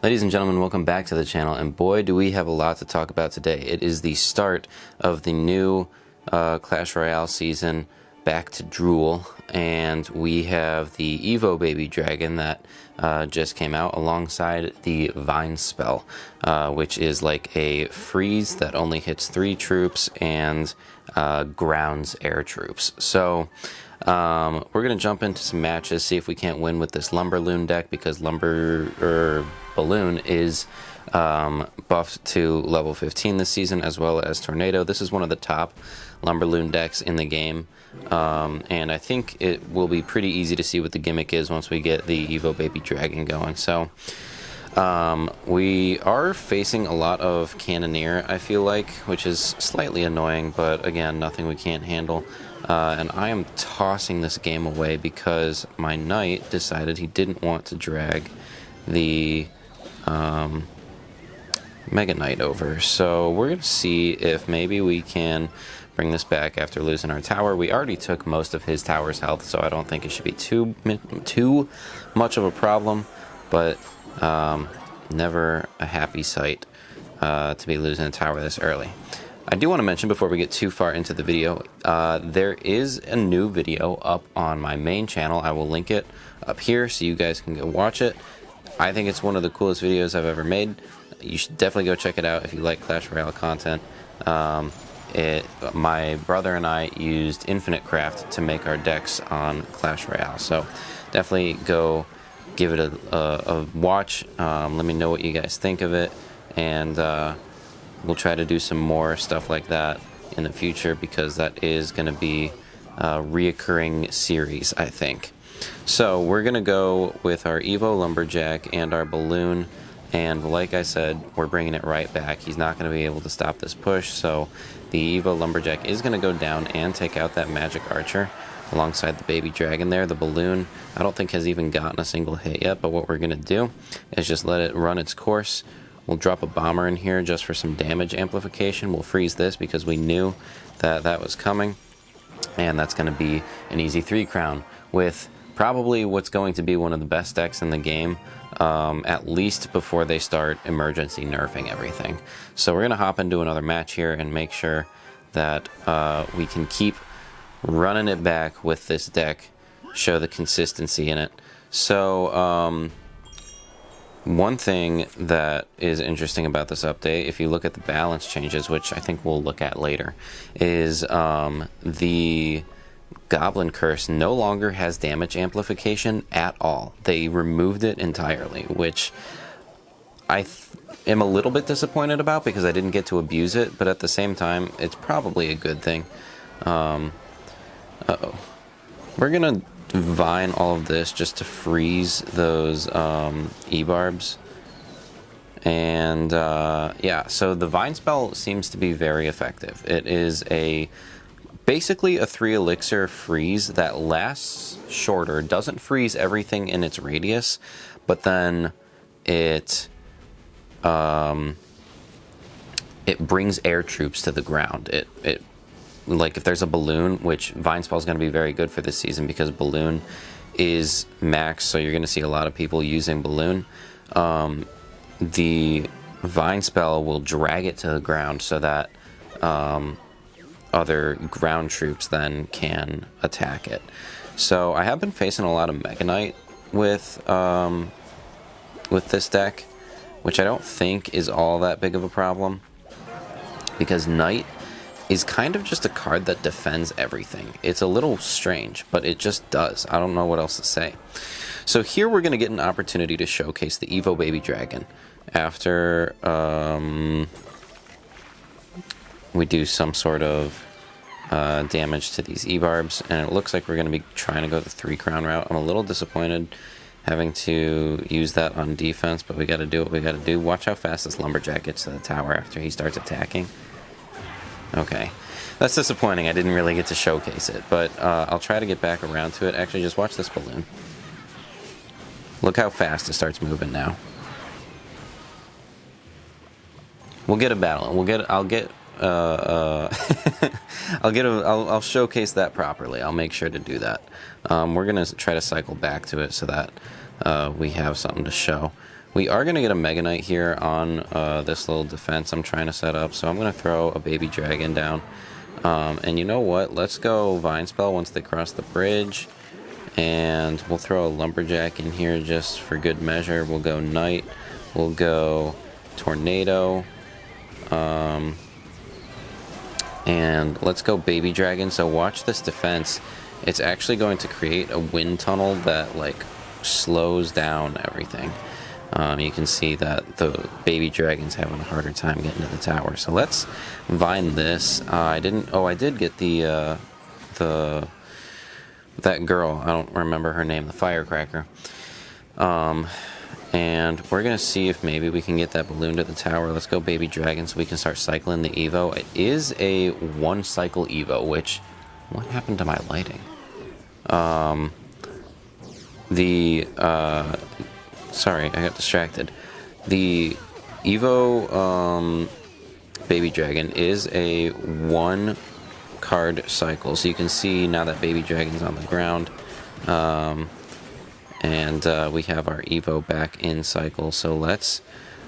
Ladies and gentlemen, welcome back to the channel, and boy do we have a lot to talk about today. It is the start of the new Clash Royale season, Back to Drool, and we have the EVO baby dragon that just came out alongside the Vine spell, which is like a freeze that only hits 3 troops and grounds air troops. So we're going to jump into some matches, see if we can't win with this Lumberloon deck, because Balloon is buffed to level 15 this season, as well as Tornado. This is one of the top Lumberloon decks in the game, and I think it will be pretty easy to see what the gimmick is once we get the EVO baby dragon going. So we are facing a lot of Cannoneer, I feel like, which is slightly annoying, but again, nothing we can't handle. And I am tossing this game away because my knight decided he didn't want to drag the Mega Knight over. So we're going to see if maybe we can bring this back after losing our tower. We already took most of his tower's health, so I don't think it should be too much of a problem, but never a happy sight to be losing a tower this early. I do want to mention before we get too far into the video, there is a new video up on my main channel. I will link it up here so you guys can go watch it. I think it's one of the coolest videos I've ever made. You should definitely go check it out if you like Clash Royale content. My brother and I used Infinite Craft to make our decks on Clash Royale, so definitely go give it a watch. Let me know what you guys think of it, and we'll try to do some more stuff like that in the future, because that is going to be a reoccurring series, I think. So we're going to go with our EVO Lumberjack and our Balloon, and like I said, we're bringing it right back. He's not going to be able to stop this push, so the EVO Lumberjack is going to go down and take out that Magic Archer alongside the baby dragon there. The Balloon, I don't think has even gotten a single hit yet, but what we're going to do is just let it run its course. We'll drop a bomber in here just for some damage amplification. We'll freeze this because we knew that that was coming, and that's going to be an easy 3 crown with probably what's going to be one of the best decks in the game, at least before they start emergency nerfing everything. So we're going to hop into another match here and make sure that we can keep running it back with this deck, show the consistency in it. So one thing that is interesting about this update, if you look at the balance changes, which I think we'll look at later, is the Goblin Curse no longer has damage amplification at all. They removed it entirely, which I am a little bit disappointed about because I didn't get to abuse it, but at the same time, it's probably a good thing. Uh-oh. We're going to Vine all of this just to freeze those E-barbs. And yeah, so the Vine spell seems to be very effective. It is basically a 3 elixir freeze that lasts shorter, doesn't freeze everything in its radius, but then it brings air troops to the ground. It like if there's a Balloon, which Vine spell is going to be very good for this season because Balloon is max, so you're going to see a lot of people using Balloon. The Vine spell will drag it to the ground so that other ground troops then can attack it. So I have been facing a lot of Mega Knight with this deck, which I don't think is all that big of a problem, because Knight is kind of just a card that defends everything. It's a little strange, but it just does. I don't know what else to say. So here we're going to get an opportunity to showcase the EVO baby dragon after we do some sort of damage to these E-barbs, and it looks like we're going to be trying to go the 3 crown route. I'm a little disappointed having to use that on defense, but we got to do what we got to do. Watch how fast this Lumberjack gets to the tower after he starts attacking. Okay, that's disappointing. I didn't really get to showcase it, but I'll try to get back around to it. Actually, just watch this Balloon. Look how fast it starts moving now. We'll get a battle. I'll showcase that properly. I'll make sure to do that. We're gonna try to cycle back to it so that we have something to show. We are going to get a Mega Knight here on this little defense I'm trying to set up, so I'm going to throw a baby dragon down. And you know what? Let's go Vine Spell once they cross the bridge. And we'll throw a Lumberjack in here just for good measure. We'll go Knight. We'll go Tornado. And let's go Baby Dragon. So watch this defense. It's actually going to create a wind tunnel that like slows down everything. You can see that the Baby Dragon's having a harder time getting to the tower. So let's vine this. I did get that girl. I don't remember her name. The Firecracker. And we're going to see if maybe we can get that balloon to the tower. Let's go Baby Dragon so we can start cycling the EVO. It is a one cycle EVO, which, what happened to my lighting? Sorry, I got distracted. The EVO Baby Dragon is a one card cycle. So you can see now that Baby Dragon's on the ground. And we have our EVO back in cycle. So let's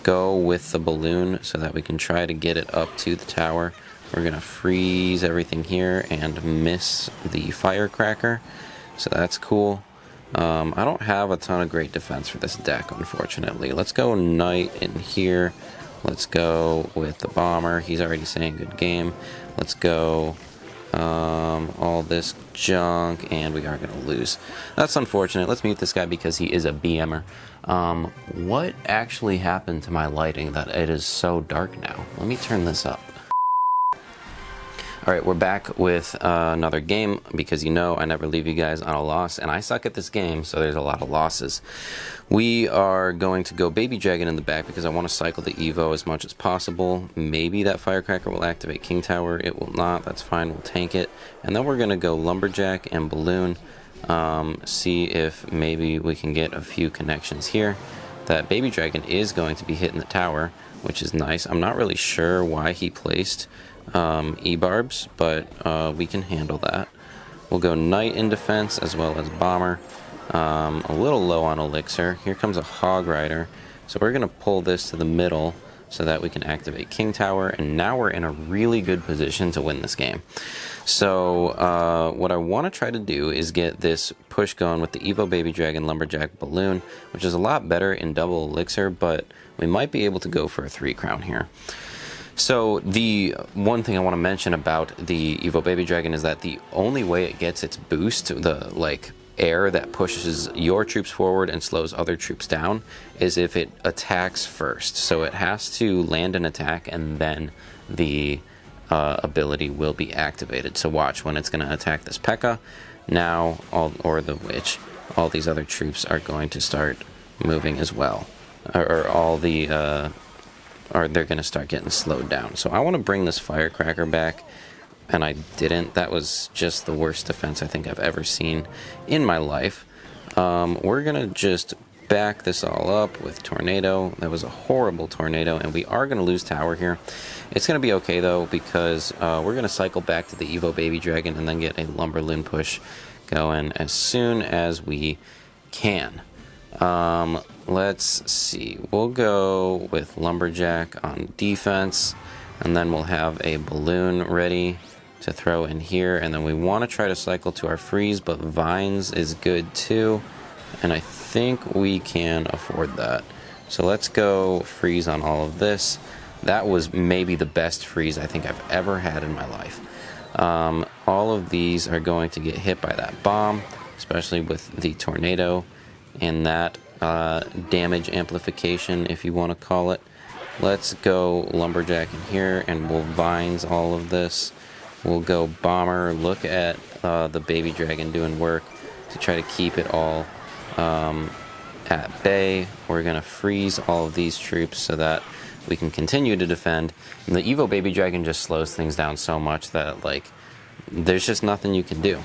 go with the balloon so that we can try to get it up to the tower. We're going to freeze everything here and miss the Firecracker. So that's cool. I don't have a ton of great defense for this deck, unfortunately. Let's go Knight in here. Let's go with the Bomber. He's already saying good game. Let's go all this junk, and we are going to lose. That's unfortunate. Let's mute this guy because he is a BMer. What actually happened to my lighting that it is so dark now? Let me turn this up. Alright, we're back with another game because you know I never leave you guys on a loss, and I suck at this game, so there's a lot of losses. We are going to go Baby Dragon in the back because I want to cycle the EVO as much as possible. Maybe that Firecracker will activate King Tower. It will not. That's fine. We'll tank it. And then we're going to go Lumberjack and Balloon. See if maybe we can get a few connections here. That Baby Dragon is going to be hitting the tower, which is nice. I'm not really sure why he placed E-Barbs, but we can handle that. We'll go Knight in defense as well as Bomber. A little low on Elixir. Here comes a Hog Rider. So we're going to pull this to the middle so that we can activate King Tower, and now we're in a really good position to win this game. So what I want to try to do is get this push going with the EVO Baby Dragon Lumberjack Balloon, which is a lot better in double Elixir, but we might be able to go for a 3 crown here. So the one thing I want to mention about the EVO Baby Dragon is that the only way it gets its boost, the like air that pushes your troops forward and slows other troops down, is if it attacks first. So it has to land an attack and then the ability will be activated. So watch when it's going to attack this P.E.K.K.A. now, or the Witch, all these other troops are going to start moving as well, or they're going to start getting slowed down. So I want to bring this Firecracker back, and I didn't. That was just the worst defense I think I've ever seen in my life. We're going to just back this all up with Tornado. That was a horrible Tornado, and we are going to lose tower here. It's going to be okay, though, because we're going to cycle back to the EVO Baby Dragon and then get a Lumberloon push going as soon as we can. Let's see. We'll go with Lumberjack on defense, and then we'll have a Balloon ready to throw in here, and then we want to try to cycle to our freeze, but Vines is good too, and I think we can afford that. So let's go freeze on all of this. That was maybe the best freeze I think I've ever had in my life. All of these are going to get hit by that bomb, especially with the Tornado and that damage amplification, if you want to call it. Let's go Lumberjack in here, and we'll Vines all of this. We'll go Bomber. Look at the Baby Dragon doing work to try to keep it all at bay. We're going to freeze all of these troops so that we can continue to defend. And the EVO Baby Dragon just slows things down so much that, like, there's just nothing you can do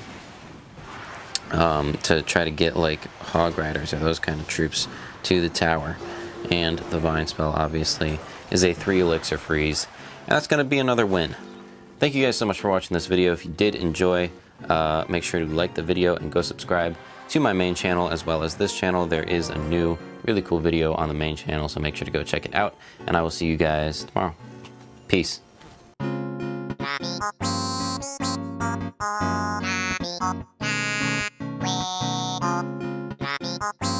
to try to get, like, Hog Riders or those kind of troops to the tower. And the Vine Spell, obviously, is a 3 elixir freeze. And that's going to be another win. Thank you guys so much for watching this video. If you did enjoy, make sure to like the video and go subscribe to my main channel as well as this channel. There is a new Really cool video on the main channel, so make sure to go check it out. And I will see you guys tomorrow. Peace. Bye.